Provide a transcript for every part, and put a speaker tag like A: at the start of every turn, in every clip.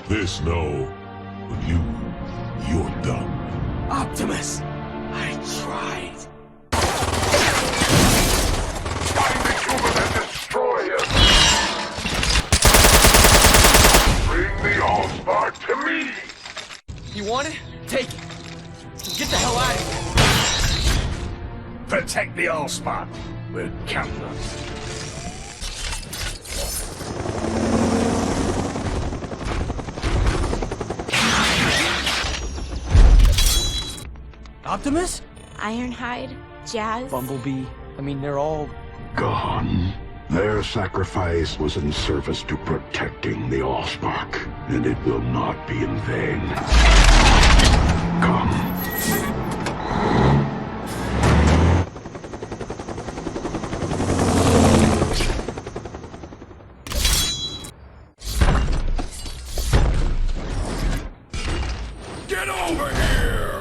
A: This, no. But you're done.
B: Optimus! I tried.
C: Find the human and destroy him! Bring the Allspark to me!
B: You want it? Take it. Get the hell out of here.
C: Protect the Allspark. We're counting on you.
B: Optimus?
D: Ironhide, Jazz.
B: Bumblebee. I mean, they're all...
E: Gone. Their sacrifice was in service to protecting the Allspark, and it will not be in vain. Come.
C: Get over here!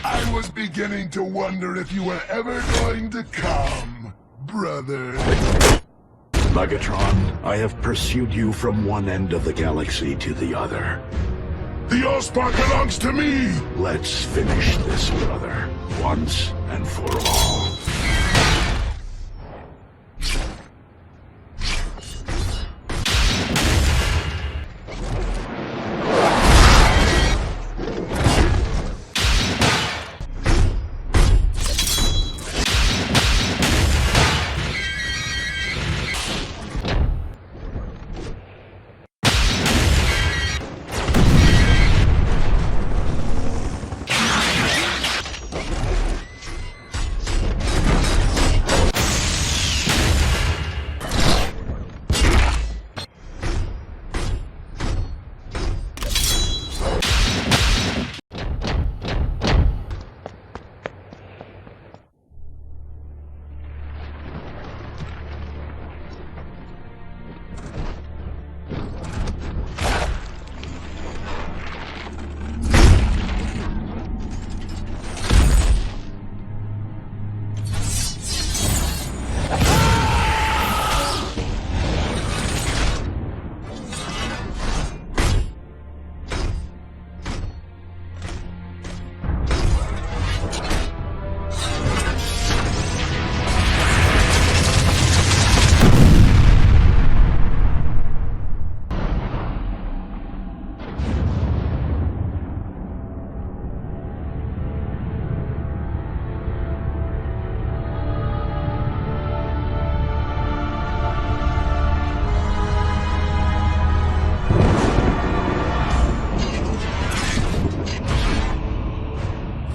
C: I was beginning to wonder if you were ever going to come, brother.
E: Megatron, I have pursued you from one end of the galaxy to the other.
C: The Allspark belongs to me!
E: Let's finish this, brother, once and for all.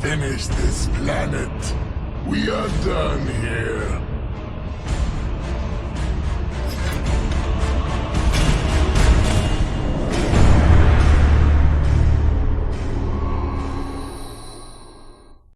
C: Finish this planet. We are done here.